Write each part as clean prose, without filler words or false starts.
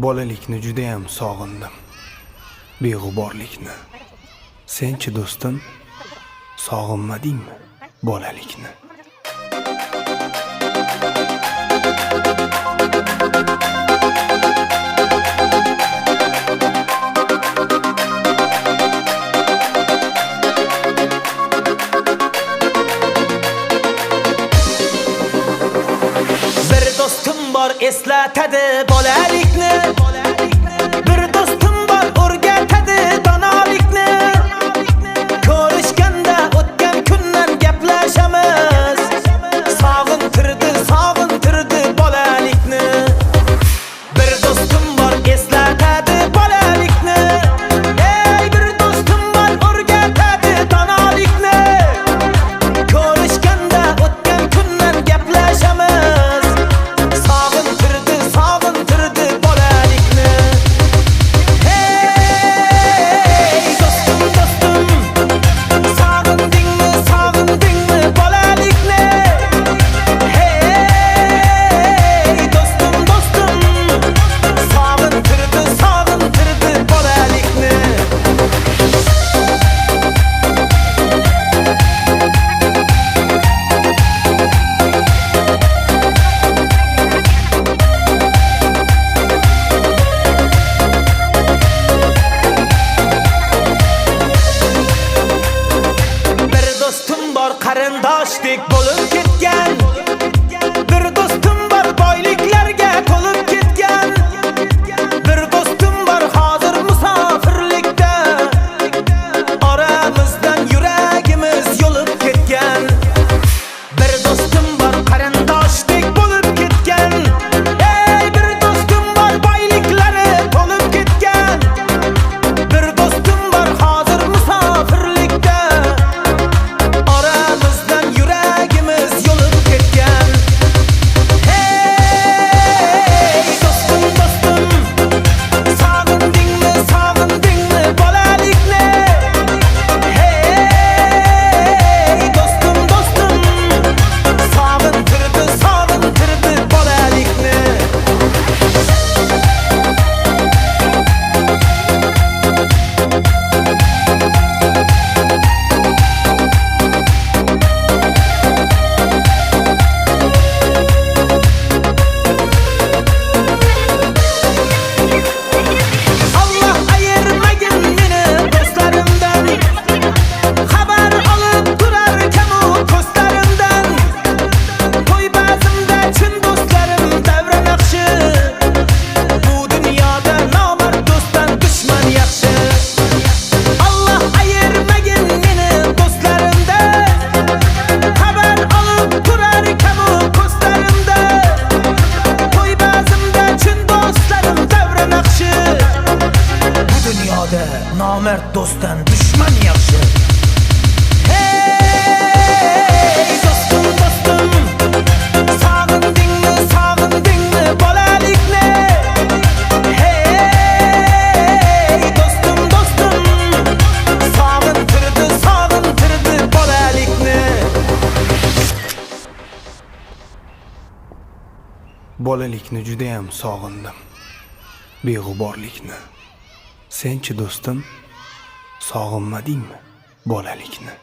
Bolalikni judayam sog'indim. Beg'uborlikni. Senchi do'stim, sog'inmadingmi bolalikni? Bir do'stim bor eslatadi bolalikni. Bir do'stim bor o'rgatadi donolikni. Ko'rishganda o'tgan kundan gaplashamiz. Sog'intirdi bolalikni. Bir do'stim bor eslatadi bolalikni. Ey bir do'stim bor o'rgatadi donolikni. Ko'rishganda o'tgan kundan gaplashamiz. Sog'intirdi bolalikni. Hey do'stim, sog'indingmi bolalikni? Hey do'stim, sog'intirdi bolalikni. Bir do'stim bor qarindoshdek bo'lib ketgan. Bir do'stim bor boyliklarga to'lib ketgan. Bir do'stim bor hozir musofirlikda. Oramizdan yuragimiz yo'lib ketgan. Bir do'stim bor qarindoshdek bo'lib ketgan. Ey bir do'stim bor boyliklari to'lib ketgan. Bir do'stim bor hozir musofirlikda. Oramizdan yuragimiz yo'lib ketgan. Hey do'stim, sog'indingmi bolalikni? Hey do'stim, sog'intirdi bolalikni. Allah ayırmagin meni do'stlarimdan. Xabar olib turarkan u ko'zlarimdan. To'y bazmda chin do'stlarim davra naqshi. Bu dunyoda nomard do'stdan dushman yaxshi. Allah ayirmagin meni do'stlarimdan. Xabar olib turarkan u ko'zlarimdan. To'y bazmda chin do'stlarim davra naqshi. Bu dunyoda nomard do'stdan dushman yaxshi. Hey do'stim, sog'indingmi bolalikni? Hey do'stim, sog'intirdi bolalikni. Bolalikni judayam sog'indim. Beg'uborlikni. Senchi do'stim, sog'inmadingmi bolalikni?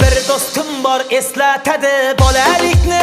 Bir do'stim bor eslatadi bolalikni.